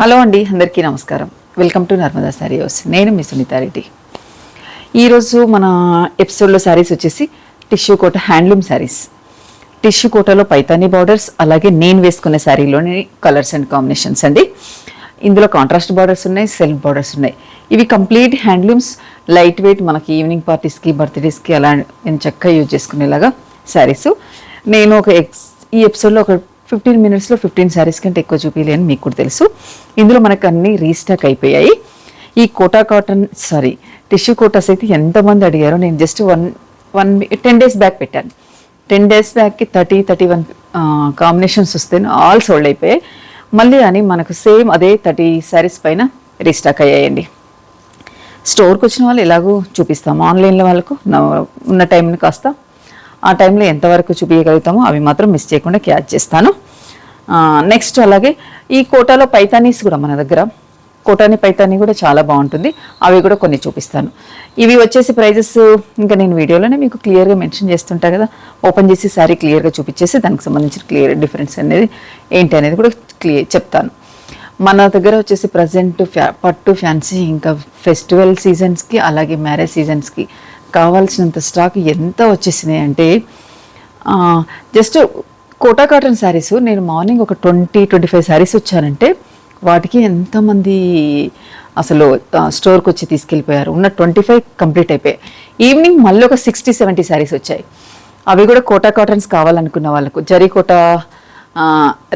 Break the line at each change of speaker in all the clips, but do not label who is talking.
Hello అండి, అందరికీ నమస్కారం. Welcome to Narmada sari house. నేను మీ సునీతారెడ్డి. ఈరోజు మన ఎపిసోడ్లో శారీస్ వచ్చేసి టిష్యూ కోట హ్యాండ్లూమ్ శారీస్. టిష్యూ కోటలో పైతానీ బార్డర్స్, అలాగే నేను వేసుకునే శారీలోని కలర్స్ అండ్ కాంబినేషన్స్ అండి. ఇందులో కాంట్రాస్ట్ బార్డర్స్ ఉన్నాయి, సెల్ఫ్ బార్డర్స్ ఉన్నాయి. ఇవి కంప్లీట్ హ్యాండ్లూమ్స్, లైట్ వెయిట్, మనకి ఈవినింగ్ పార్టీస్కి, బర్త్డేస్కి అలా నేను చక్కగా యూజ్ చేసుకునేలాగా శారీస్. నేను ఈ ఎపిసోడ్లో ఒక 15 మినిట్స్లో 15 శారీస్ కంటే ఎక్కువ చూపించలేని మీకు కూడా తెలుసు. ఇందులో మనకు అన్ని రీస్టాక్ అయిపోయాయి. ఈ కోటా కాటన్ టిష్యూ కోటాస్ అయితే ఎంతమంది అడిగారో, నేను జస్ట్ 10 డేస్ బ్యాక్ పెట్టాను. 10 డేస్ బ్యాక్కి 31 కాంబినేషన్స్ వస్తే ఆల్ సోల్డ్ అయిపోయాయి. మళ్ళీ అని మనకు సేమ్ అదే 30 శారీస్ పైన రీస్టాక్ అయ్యాయండి. స్టోర్కి వచ్చిన వాళ్ళు ఎలాగో చూపిస్తాము, ఆన్లైన్లో వాళ్ళకు ఉన్న టైంని కాస్త ఆ టైంలో ఎంతవరకు చూపించగలుగుతామో అవి మాత్రం మిస్ చేయకుండా క్యాచ్ చేస్తాను. నెక్స్ట్ అలాగే ఈ కోటాలో పైతానీస్ కూడా మన దగ్గర కోటాని పైతానీ కూడా చాలా బాగుంటుంది. అవి కూడా కొన్ని చూపిస్తాను. ఇవి వచ్చేసి ప్రైజెస్ ఇంకా నేను వీడియోలోనే మీకు క్లియర్గా మెన్షన్ చేస్తుంటా కదా, ఓపెన్ చేసి శారీ క్లియర్గా చూపించేసి దానికి సంబంధించిన క్లియర్ డిఫరెన్స్ అనేది ఏంటి అనేది కూడా క్లియర్ చెప్తాను. మన దగ్గర వచ్చేసి ప్రజెంట్ పట్టు, ఫ్యాన్సీ, ఇంకా ఫెస్టివల్ సీజన్స్కి అలాగే మ్యారేజ్ సీజన్స్కి కావాల్సినంత స్టాక్ ఎంత వచ్చేసినాయి అంటే, జస్ట్ కోటా కాటన్ శారీస్ నేను మార్నింగ్ ఒక 20-25 శారీస్ వచ్చానంటే వాటికి ఎంతమంది అసలు స్టోర్కి వచ్చి తీసుకెళ్ళిపోయారు. ఉన్న 25 కంప్లీట్ అయిపోయాయి. ఈవినింగ్ మళ్ళీ ఒక 60-70 శారీస్ వచ్చాయి. అవి కూడా కోటా కాటన్స్ కావాలనుకున్న వాళ్ళకు, జరీ కోటా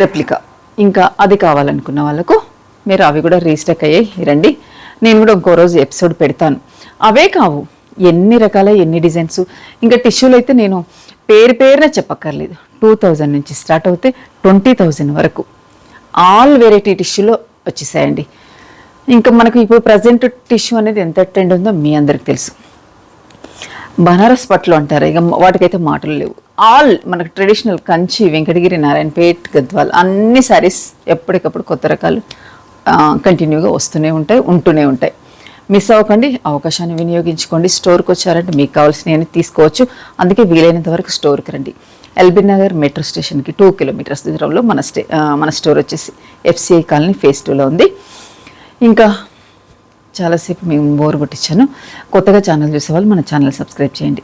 రెప్లికా ఇంకా అది కావాలనుకున్న వాళ్ళకు మీరు అవి కూడా రీస్టాక్ అయ్యాయి. రండి, నేను కూడా ఇంకో రోజు ఎపిసోడ్ పెడతాను. అవే కావు, ఎన్ని రకాల ఎన్ని డిజైన్స్. ఇంకా టిష్యూలు అయితే నేను పేరున చెప్పక్కర్లేదు. 2000 నుంచి స్టార్ట్ అవుతే 20,000 వరకు ఆల్ వెరైటీ టిష్యూలో వచ్చేసాయండి. ఇంకా మనకు ఇప్పుడు ప్రజెంట్ టిష్యూ అనేది ఎంత ట్రెండ్ ఉందో మీ అందరికి తెలుసు. బనారస్ పట్లు అంటారు, ఇక వాటికైతే మాటలు లేవు. ఆల్ మనకు ట్రెడిషనల్ కంచి, వెంకటగిరి, నారాయణపేట్, గద్వాల్ అన్ని శారీస్ ఎప్పటికప్పుడు కొత్త రకాలు కంటిన్యూగా ఉంటూనే ఉంటాయి. మిస్ అవ్వకండి, అవకాశాన్ని వినియోగించుకోండి. స్టోర్కి వచ్చారంటే మీకు కావాల్సినవి తీసుకోవచ్చు. అందుకే వీలైనంత వరకు స్టోర్కి రండి. ఎల్బీ నగర్ మెట్రో స్టేషన్కి 2 కిలోమీటర్స్ దూరంలో మన స్టోర్ వచ్చేసి FCI కాలనీ ఫేజ్ 2లో ఉంది. ఇంకా చాలాసేపు మేము బోర్ కొట్టించాను. కొత్తగా ఛానల్ చూసేవాళ్ళు మన ఛానల్ సబ్స్క్రైబ్ చేయండి.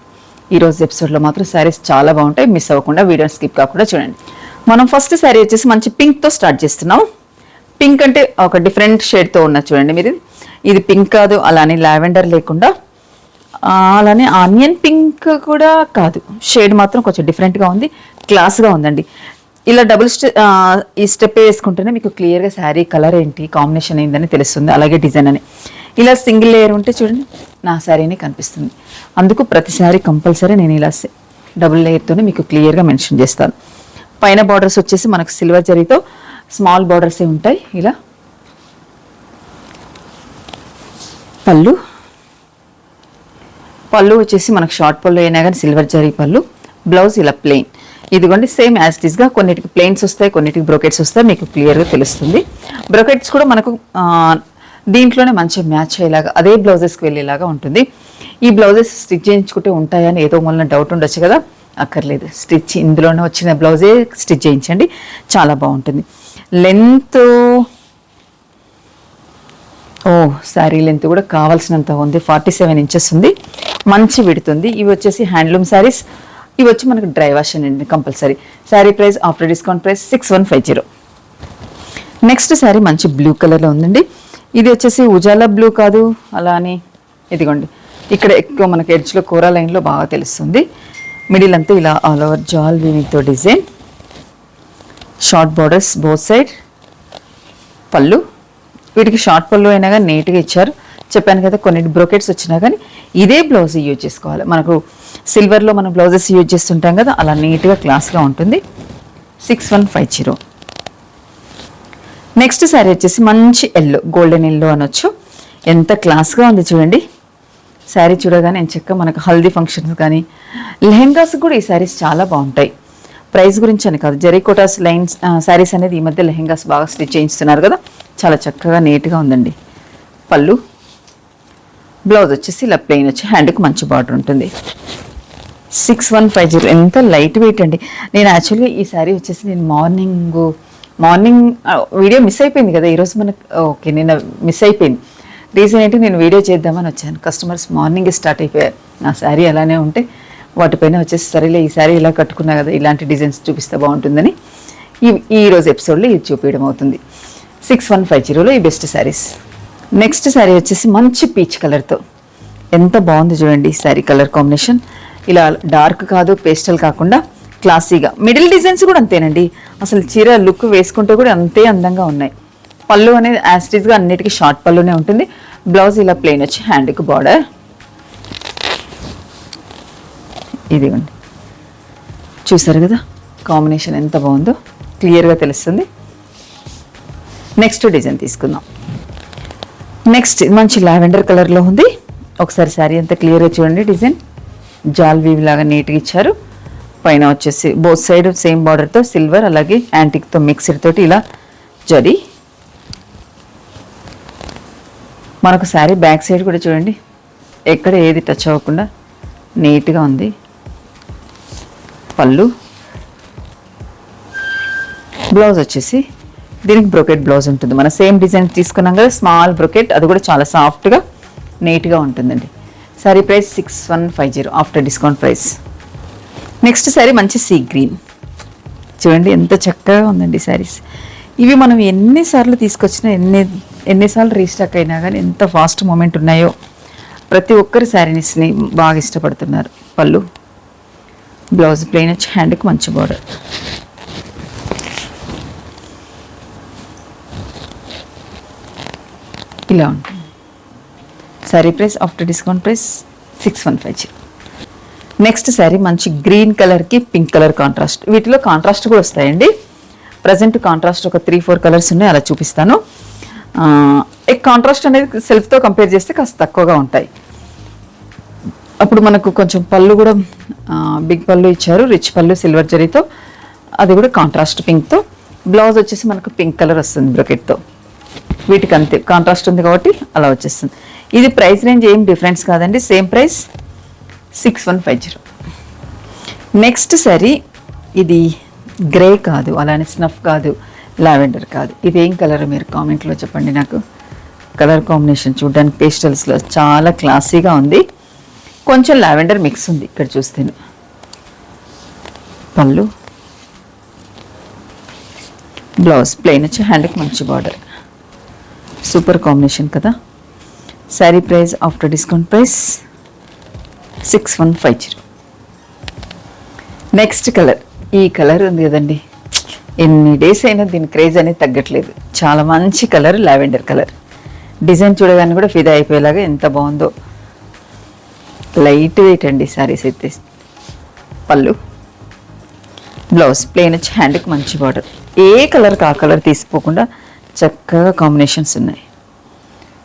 ఈరోజు ఎపిసోడ్లో మాత్రం శారీస్ చాలా బాగుంటాయి. మిస్ అవ్వకుండా వీడియో స్కిప్ కాకుండా చూడండి. మనం ఫస్ట్ శారీ వచ్చేసి మంచి పింక్తో స్టార్ట్ చేస్తున్నాం. పింక్ అంటే ఒక డిఫరెంట్ షేడ్తో ఉన్న చూడండి మీరు. ఇది పింక్ కాదు, అలానే లావెండర్ లేకుండా, అలానే ఆనియన్ పింక్ కూడా కాదు. షేడ్ మాత్రం కొంచెం డిఫరెంట్గా ఉంది, క్లాస్గా ఉందండి. ఇలా ఈ స్టెప్ వేసుకుంటేనే మీకు క్లియర్గా శారీ కలర్ ఏంటి, కాంబినేషన్ ఏందని తెలుస్తుంది, అలాగే డిజైన్ అని. ఇలా సింగిల్ లేయర్ ఉంటే చూడండి నా శారీనే కనిపిస్తుంది. అందుకు ప్రతి శారీ కంపల్సరీ నేను ఇలా డబుల్ లేయర్తోనే మీకు క్లియర్గా మెన్షన్ చేస్తాను. పైన బార్డర్స్ వచ్చేసి మనకు సిల్వర్ జరీతో స్మాల్ బార్డర్సే ఉంటాయి. ఇలా పళ్ళు వచ్చేసి మనకు షార్ట్ పళ్ళు అయినా కానీ సిల్వర్ జరీ పళ్ళు. బ్లౌజ్ ఇలా ప్లెయిన్. ఇదిగోండి సేమ్ యాజ్ ఇట్ ఈస్గా కొన్నిటికి ప్లెయిన్స్ వస్తాయి, కొన్నిటికి బ్రోకెట్స్ వస్తాయి. మీకు క్లియర్గా తెలుస్తుంది. బ్రోకెట్స్ కూడా మనకు దీంట్లోనే మంచిగా మ్యాచ్ అయ్యేలాగా అదే బ్లౌజెస్కి వెళ్ళేలాగా ఉంటుంది. ఈ బ్లౌజెస్ స్టిచ్ చేయించుకుంటే ఉంటాయని ఏదో మూలన డౌట్ ఉండొచ్చు కదా, అక్కర్లేదు. ఇందులోనే వచ్చిన బ్లౌజే స్టిచ్ చేయించండి, చాలా బాగుంటుంది. లెంత్ శారీ లెంత్ కూడా కావాల్సినంత ఉంది. 47 ఇంచెస్ ఉంది, మంచి విడుతుంది. ఇవి వచ్చేసి హ్యాండ్లూమ్ శారీస్. ఇవి వచ్చి మనకు డ్రై వాష్ అండి compulsory. Sari price after discount price 6150. Next sari మంచి బ్లూ కలర్లో ఉందండి. ఇది వచ్చేసి ఉజాలా బ్లూ కాదు, అలా అని ఇదిగోండి ఇక్కడ ఎక్కువ మనకి ఎడ్జ్లో కోరా లైన్లో బాగా తెలుస్తుంది. మిడిల్ అంతా ఇలా ఆల్ ఓవర్ జాల్ వీవింగ్తో design, short borders both side. పళ్ళు వీటికి షార్ట్ పళ్ళు అయినా కానీ నీట్గా ఇచ్చారు. చెప్పాను కదా కొన్ని బ్రోకెట్స్ వచ్చినా కానీ ఇదే బ్లౌజ్ యూజ్ చేసుకోవాలి. మనకు సిల్వర్లో మనం బ్లౌజెస్ యూజ్ చేస్తుంటాం కదా, అలా నీట్గా క్లాస్గా ఉంటుంది. 6150. నెక్స్ట్ శారీ వచ్చేసి మంచి ఎల్లో, గోల్డెన్ ఎల్లో అనొచ్చు. ఎంత క్లాస్గా ఉంది చూడండి. శారీ చూడగానే చక్కగా మనకు హల్దీ ఫంక్షన్స్ కానీ లెహెంగాస్ కూడా ఈ శారీస్ చాలా బాగుంటాయి. ప్రైస్ గురించి అని కాదు, జరీ కోటాస్ లైన్స్ శారీస్ అనేది ఈ మధ్య లెహెంగాస్ బాగా స్టిచ్ చేయిస్తున్నారు కదా, చాలా చక్కగా నీట్గా ఉందండి. పళ్ళు, బ్లౌజ్ వచ్చేసి ఇలా ప్లెయిన్ వచ్చి హ్యాండ్కి మంచి బార్డర్ ఉంటుంది. 6150. ఎంత లైట్ వెయిట్ అండి. నేను యాక్చువల్గా ఈ శారీ వచ్చేసి నేను మార్నింగ్ మార్నింగ్ వీడియో మిస్ అయిపోయింది కదా ఈరోజు మనకు. ఓకే, నిన్న మిస్ అయిపోయింది. రీజన్ ఏంటి, నేను వీడియో చేద్దామని వచ్చాను. కస్టమర్స్ మార్నింగే స్టార్ట్ అయిపోయారు. నా శారీ అలానే ఉంటే వాటిపైన వచ్చేసి సరేలే ఈ శారీ ఇలా కట్టుకున్నా కదా, ఇలాంటి డిజైన్స్ చూపిస్తే బాగుంటుందని ఈరోజు ఎపిసోడ్లో ఇది చూపించడం అవుతుంది. 6150లో ఈ బెస్ట్ శారీస్. నెక్స్ట్ శారీ వచ్చేసి మంచి పీచ్ కలర్తో ఎంత బాగుంది చూడండి. శారీ కలర్ కాంబినేషన్ ఇలా డార్క్ కాదు, పేస్టల్ కాకుండా క్లాసీగా. మిడిల్ డిజైన్స్ కూడా అంతేనండి. అసలు చీర లుక్ వేసుకుంటే కూడా అంతే అందంగా ఉన్నాయి. పళ్ళు అనేది యాస్టీజ్గా అన్నిటికీ షార్ట్ పళ్ళునే ఉంటుంది. బ్లౌజ్ ఇలా ప్లెయిన్ వచ్చి హ్యాండ్కి బార్డర్. ఇదిగోండి, చూసారు కదా కాంబినేషన్ ఎంత బాగుందో క్లియర్గా తెలుస్తుంది. నెక్స్ట్ డిజైన్ తీసుకుందాం. నెక్స్ట్ మంచి లావెండర్ కలర్లో ఉంది. ఒకసారి శారీ అంతా క్లియర్గా చూడండి. డిజైన్ జాల్ వీవ్ లాగా నీట్గా ఇచ్చారు. పైన వచ్చేసి బోత్ సైడ్ సేమ్ బార్డర్తో సిల్వర్ అలాగే యాంటిక్తో మిక్స్డ్ తోటి ఇలా జరీ. మనకు శారీ బ్యాక్ సైడ్ కూడా చూడండి, ఎక్కడ ఏది టచ్ అవ్వకుండా నీట్గా ఉంది. పళ్ళు, బ్లౌజ్ వచ్చేసి దీనికి బ్రొకెట్ బ్లౌజ్ ఉంటుంది. మన సేమ్ డిజైన్ తీసుకున్నాం కదా, స్మాల్ బ్రొకెట్, అది కూడా చాలా సాఫ్ట్గా నీట్గా ఉంటుందండి. Sari price 6150 after discount price. Next sari మంచి సీ గ్రీన్ చూడండి, ఎంత చక్కగా ఉందండి శారీస్. ఇవి మనం ఎన్నిసార్లు తీసుకొచ్చినా ఎన్నిసార్లు రీస్టాక్ అయినా కానీ ఎంత ఫాస్ట్ మూమెంట్ ఉన్నాయో. ప్రతి ఒక్కరి శారీస్ని బాగా ఇష్టపడుతున్నారు. పళ్ళు, బ్లౌజ్ ప్లెయిన్ వచ్చి హ్యాండ్కి మంచి బార్డర్. ఇలా ఉంటుంది. Sari price after discount price 6150. Next sari మంచి గ్రీన్ కలర్కి పింక్ కలర్ కాంట్రాస్ట్. వీటిలో కాంట్రాస్ట్ కూడా వస్తాయండి. ప్రజెంట్ కాంట్రాస్ట్ ఒక 3-4 కలర్స్ ఉన్నాయి, అలా చూపిస్తాను. కాంట్రాస్ట్ అనేది సెల్ఫ్తో కంపేర్ చేస్తే కాస్త తక్కువగా ఉంటాయి. అప్పుడు మనకు కొంచెం పళ్ళు కూడా బిగ్ పళ్ళు ఇచ్చారు, రిచ్ పళ్ళు సిల్వర్ జరీతో, అది కూడా కాంట్రాస్ట్ పింక్తో. బ్లౌజ్ వచ్చేసి మనకు పింక్ కలర్ వస్తుంది బ్రొకెట్తో. వీటికి అంతే కాంట్రాస్ట్ ఉంది కాబట్టి అలా వచ్చేస్తుంది. ఇది ప్రైస్ రేంజ్ ఏం డిఫరెన్స్ కాదండి, సేమ్ ప్రైస్ 6150. నెక్స్ట్ శారీ ఇది గ్రే కాదు, అలానే స్నఫ్ కాదు, లావెండర్ కాదు. ఇదేం కలర్ మీరు కామెంట్లో చెప్పండి నాకు. కలర్ కాంబినేషన్ చూడడానికి పేస్టల్స్లో చాలా క్లాసీగా ఉంది. కొంచెం లావెండర్ మిక్స్ ఉంది ఇక్కడ చూస్తే. పళ్ళు, బ్లౌజ్ ప్లెయిన్ వచ్చి హ్యాండ్కి మంచి బార్డర్. సూపర్ కాంబినేషన్ కదా. Sari price after discount price 6150. Next colour, ఈ కలర్ ఉంది కదండి, ఎన్ని డేస్ అయినా దీని క్రేజ్ అనేది తగ్గట్లేదు. చాలా మంచి కలర్, లావెండర్ కలర్. డిజైన్ చూడగానే కూడా ఫిదా అయిపోయేలాగా ఎంత బాగుందో. లైట్ వెయిట్ అండి శారీస్ అయితే. పళ్ళు, బ్లౌజ్ ప్లెయిన్ వచ్చి హ్యాండ్కి మంచి బార్డర్. ఏ కలర్కి ఆ కలర్ తీసిపోకుండా చక్కగా కాంబినేషన్స్ ఉన్నాయి.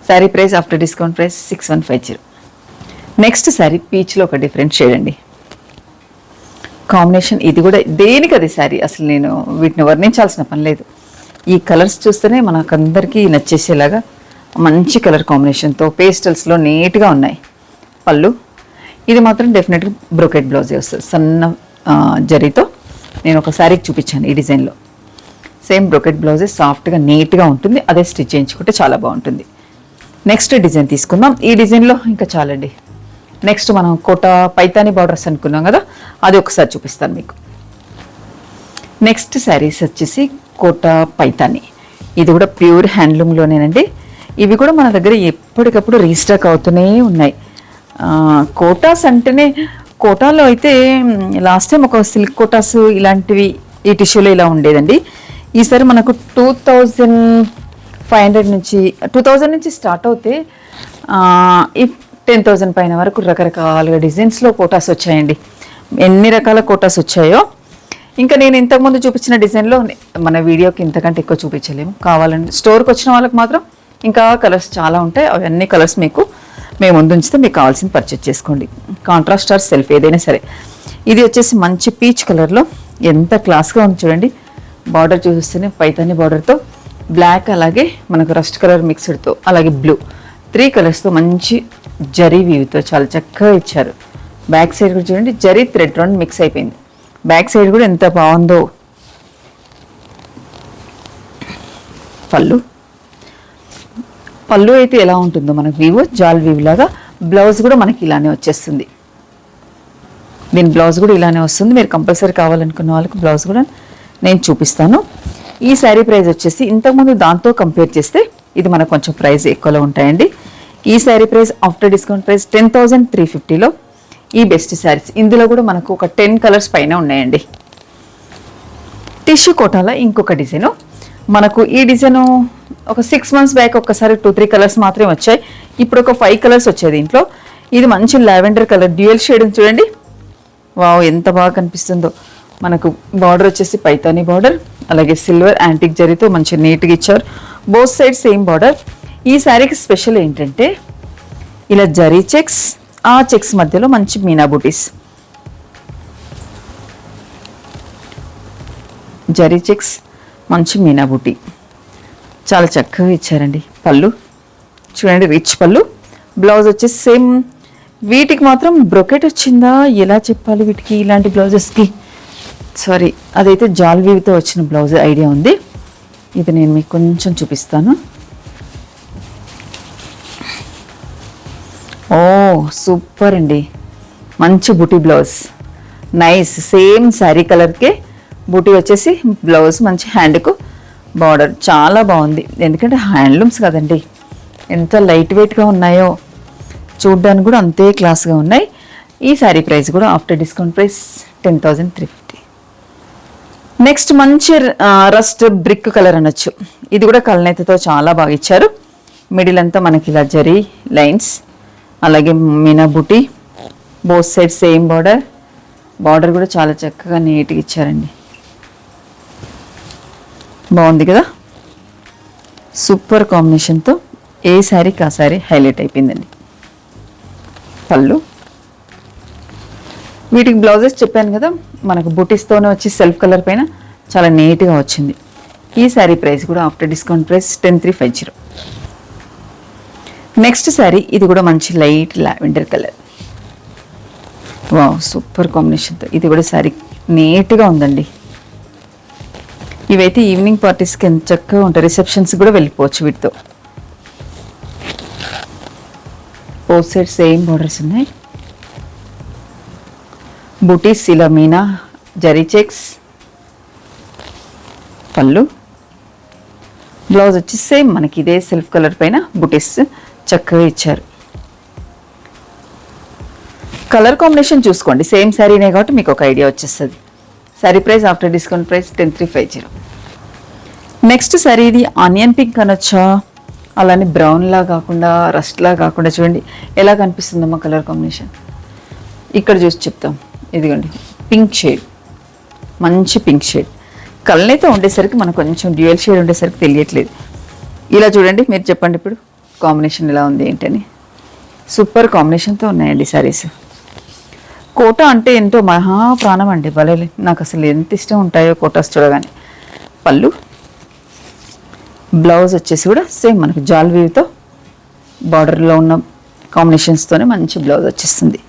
Sari price after discount price 6150. Next sari పీచ్లో ఒక డిఫరెంట్ షేడ్ అండి. కాంబినేషన్ ఇది కూడా దేనికి అది శారీ, అసలు నేను వీటిని వర్ణించాల్సిన పని లేదు. ఈ కలర్స్ చూస్తేనే మనకందరికీ నచ్చేసేలాగా మంచి కలర్ కాంబినేషన్తో పేస్టల్స్లో నీట్గా ఉన్నాయి. పళ్ళు, ఇది మాత్రం డెఫినెట్గా బ్రోకెట్ బ్లౌజే వస్తుంది, సన్న జరీతో. నేను ఒక శారీకి చూపించాను ఈ డిజైన్లో. సేమ్ బ్రోకెట్ బ్లౌజే, సాఫ్ట్గా నీట్గా ఉంటుంది. అదే స్టిచ్ చేయించుకుంటే చాలా బాగుంటుంది. నెక్స్ట్ డిజైన్ తీసుకుందాం. ఈ డిజైన్లో ఇంకా చాలండి. నెక్స్ట్ మనం కోట పైతాని బార్డర్స్ అనుకున్నాం కదా, అది ఒకసారి చూపిస్తాను మీకు. నెక్స్ట్ శారీస్ వచ్చేసి కోట పైతాని. ఇది కూడా ప్యూర్ హ్యాండ్లూమ్లోనేనండి. ఇవి కూడా మన దగ్గర ఎప్పటికప్పుడు రీస్టాక్ అవుతూనే ఉన్నాయి. కోటాస్ అంటేనే, కోటాలో అయితే లాస్ట్ టైం ఒక సిల్క్ కోటాస్ ఇలాంటివి ఈ టిష్యూలో ఇలా ఉండేదండి. ఈసారి మనకు 2500 నుంచి 2000 నుంచి స్టార్ట్ అవుతే ఈ 10,000 పైన వరకు రకరకాలుగా డిజైన్స్లో కోటాస్ వచ్చాయండి. ఎన్ని రకాల కోటాస్ వచ్చాయో. ఇంకా నేను ఇంతకుముందు చూపించిన డిజైన్లో మన వీడియోకి ఇంతకంటే ఎక్కువ చూపించలేము. కావాలంటే స్టోర్కి వచ్చిన వాళ్ళకి మాత్రం ఇంకా కలర్స్ చాలా ఉంటాయి. అవన్నీ కలర్స్ మీకు మేము ముందు ఉంచితే మీకు కావాల్సిన పర్చేజ్ చేసుకోండి. కాంట్రాస్ట్ ఆర్ సెల్ఫ్ ఏదైనా సరే. ఇది వచ్చేసి మంచి పీచ్ కలర్లో ఎంత క్లాస్గా ఉంది చూడండి. బార్డర్ చూస్తేనే పైతాని బార్డర్తో బ్లాక్, అలాగే మనకు రస్ట్ కలర్ మిక్స్డ్తో, అలాగే బ్లూ, 3 కలర్స్తో మంచి జరీ వీవ్తో చాలా చక్కగా ఇచ్చారు. బ్యాక్ సైడ్ కూడా చూడండి, జరీ థ్రెడ్ రౌండ్ మిక్స్ అయిపోయింది. బ్యాక్ సైడ్ కూడా ఎంత బాగుందో. పళ్ళు అయితే ఎలా ఉంటుందో మనకు వీవో జాల్ వీవ్ లాగా, బ్లౌజ్ కూడా మనకి ఇలానే వచ్చేస్తుంది. దీని బ్లౌజ్ కూడా ఇలానే వస్తుంది. మీరు కంపల్సరీ కావాలనుకున్న వాళ్ళకి బ్లౌజ్ కూడా నేను చూపిస్తాను. ఈ శారీ ప్రైస్ వచ్చేసి ఇంతకుముందు దాంతో కంపేర్ చేస్తే ఇది మనకు కొంచెం ప్రైస్ ఎక్కువలో ఉంటాయండి. ఈ sari price after discount price 10,350లో ఈ బెస్ట్ శారీస్. ఇందులో కూడా మనకు ఒక 10 కలర్స్ పైన ఉన్నాయండి. టిష్యూ కోటాలో ఇంకొక డిజైను, మనకు ఈ డిజైను ఒక 6 months బ్యాక్ ఒక్కసారి 2-3 కలర్స్ మాత్రమే వచ్చాయి. ఇప్పుడు ఒక 5 కలర్స్ వచ్చాయి దీంట్లో. ఇది మంచి లావెండర్ కలర్ డ్యూయల్ షేడ్ చూడండి. వావ్, ఎంత బాగా కనిపిస్తుందో. మనకు బార్డర్ వచ్చేసి పైతానీ బార్డర్, అలాగే సిల్వర్ యాంటిక్ జరీతో మంచి నీట్గా ఇచ్చారు. Both side same border. ఈ శారీకి స్పెషల్ ఏంటంటే ఇలా జరీ చెక్స్, ఆ చెక్స్ మధ్యలో మంచి మీనా బూటీస్, జరీ చెక్స్, మంచి మీనా బూటీ చాలా చక్కగా ఇచ్చారండి. పళ్ళు చూడండి, రిచ్ పళ్ళు. బ్లౌజ్ వచ్చేసి సేమ్. వీటికి మాత్రం బ్రొకెట్ వచ్చిందా ఎలా చెప్పాలి, వీటికి ఇలాంటి బ్లౌజెస్కి సారీ, అదైతే జాల్ వీవ్తో వచ్చిన బ్లౌజ్ ఐడియా ఉంది. ఇది నేను మీకు కొంచెం చూపిస్తాను. ఓ సూపర్ అండి, మంచి బూటీ బ్లౌజ్, నైస్. సేమ్ శారీ కలర్కే బూటీ వచ్చేసి బ్లౌజ్, మంచి హ్యాండ్కు బార్డర్ చాలా బాగుంది. ఎందుకంటే హ్యాండ్లూమ్స్ కదండి, ఎంత లైట్ వెయిట్గా ఉన్నాయో, చూడ్డానికి కూడా అంతే క్లాస్గా ఉన్నాయి. ఈ శారీ ప్రైస్ కూడా ఆఫ్టర్ డిస్కౌంట్ ప్రైస్ 10,350. నెక్స్ట్ మంచి రస్ట్ బ్రిక్ కలర్ అనొచ్చు. ఇది కూడా కల్నేతతో చాలా బాగా ఇచ్చారు. మిడిల్ అంతా మనకి ఇలా జరీ లైన్స్, అలాగే మీనా బుటీ, both side same border. Border కూడా చాలా చక్కగా నీట్గా ఇచ్చారండి. బాగుంది కదా, సూపర్ కాంబినేషన్తో ఏ శారీకి ఆ శారీ హైలైట్ అయిపోయిందండి. పళ్ళు, వీటికి బ్లౌజెస్ చెప్పాను కదా, మనకు బూటీస్తోనే వచ్చి సెల్ఫ్ కలర్ పైన చాలా నీట్గా వచ్చింది. ఈ శారీ ప్రైస్ కూడా after discount price 10,350. Next sari, ఇది కూడా మంచి light lavender colour. Wow, super కాంబినేషన్తో ఇది కూడా శారీ నీట్గా ఉందండి. ఇవైతే ఈవినింగ్ పార్టీస్కి ఎంత చక్కగా ఉంటాయి, రిసెప్షన్స్ కూడా వెళ్ళిపోవచ్చు వీటితో. బోత్ సైడ్ సేమ్ బోర్డర్స్ ఉన్నాయి. బూటీస్ ఇలా మీనా జరీ చెక్స్. పళ్ళు, బ్లౌజ్ వచ్చి సేమ్ మనకి ఇదే సెల్ఫ్ కలర్ పైన బూటీస్ చక్కగా ఇచ్చారు. కలర్ కాంబినేషన్ చూసుకోండి, సేమ్ శారీనే కాబట్టి మీకు ఒక ఐడియా వచ్చేస్తుంది. Sari price after discount price 10,350. Next sari, ఇది ఆనియన్ పింక్ అనొచ్చా, అలానే బ్రౌన్లా కాకుండా రస్ట్లా కాకుండా చూడండి ఎలా కనిపిస్తుందమ్మా కలర్ కాంబినేషన్. ఇక్కడ చూసి చెప్తాం. ఇదిగోండి పింక్ షేడ్, మంచి పింక్ షేడ్. కలనైతే ఉండేసరికి మనకు కొంచెం డ్యూయల్ షేడ్ ఉండేసరికి తెలియట్లేదు. ఇలా చూడండి, మీరు చెప్పండి ఇప్పుడు కాంబినేషన్ ఎలా ఉంది ఏంటని. సూపర్ కాంబినేషన్తో ఉన్నాయండి శారీస్. కోటా అంటే ఎంతో మహా ప్రాణం అండి, భలే నాకు అసలు ఎంత ఇష్టం ఉంటాయో కోటాస్ చూడగానే. పళ్ళు, బ్లౌజ్ వచ్చేసి కూడా సేమ్ మనకు జాల్ వీవ్తో బార్డర్లో ఉన్న కాంబినేషన్స్తోనే మంచి బ్లౌజ్ వచ్చేస్తుంది.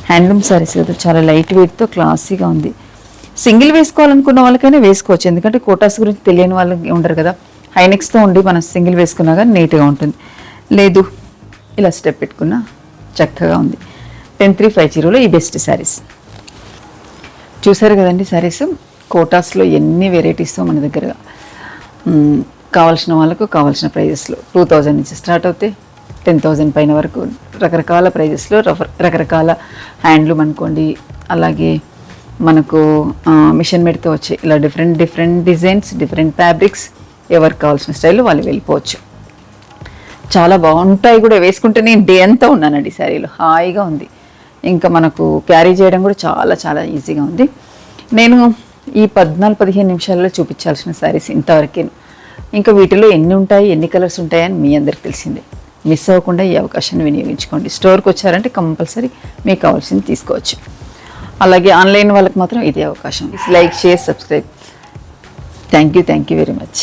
హ్యాండ్లూమ్ శారీస్ కదా, చాలా లైట్ వెయిట్తో క్లాసీగా ఉంది. సింగిల్ వేసుకోవాలనుకున్న వాళ్ళకైనా వేసుకోవచ్చు, ఎందుకంటే కోటాస్ గురించి తెలియని వాళ్ళకి ఉండరు కదా. హైనెక్స్తో ఉండి మనం సింగిల్ వేసుకున్నా కానీ నీట్గా ఉంటుంది. లేదు ఇలా స్టెప్ పెట్టుకున్నా చక్కగా ఉంది. 10,350లో ఈ బెస్ట్ శారీస్. చూసారు కదండి శారీస్, కోటాస్లో ఎన్ని వెరైటీస్తో మన దగ్గర కావాల్సిన వాళ్ళకు కావాల్సిన ప్రైజెస్లో 2,000 నుంచి స్టార్ట్ అవుతాయి, 10,000 పైన వరకు రకరకాల ప్రైజెస్లో రకరకాల హ్యాండ్లూమ్ అనుకోండి, అలాగే మనకు మిషన్ మేడ్తో వచ్చి ఇలా డిఫరెంట్ డిజైన్స్, డిఫరెంట్ ఫ్యాబ్రిక్స్, ఎవరికి కావాల్సిన స్టైల్లో వాళ్ళు వెళ్ళిపోవచ్చు. చాలా బాగుంటాయి కూడా, వేసుకుంటే నేను డే అంతా ఉన్నానండి శారీలో, హాయిగా ఉంది. ఇంకా మనకు క్యారీ చేయడం కూడా చాలా చాలా ఈజీగా ఉంది. నేను ఈ 14-15 నిమిషాల్లో చూపించాల్సిన శారీస్ ఇంతవరకే. ఇంకా వీటిలో ఎన్ని ఉంటాయి, ఎన్ని కలర్స్ ఉంటాయని మీ అందరికి తెలిసిందే. మిస్ అవ్వకుండా ఈ అవకాశాన్ని వినియోగించుకోండి. స్టోర్కి వచ్చారంటే కంపల్సరీ మీకు కావాల్సింది తీసుకోవచ్చు. అలాగే ఆన్లైన్ వాళ్ళకి మాత్రం ఇదే అవకాశం. Like, share, subscribe. Thank you very much.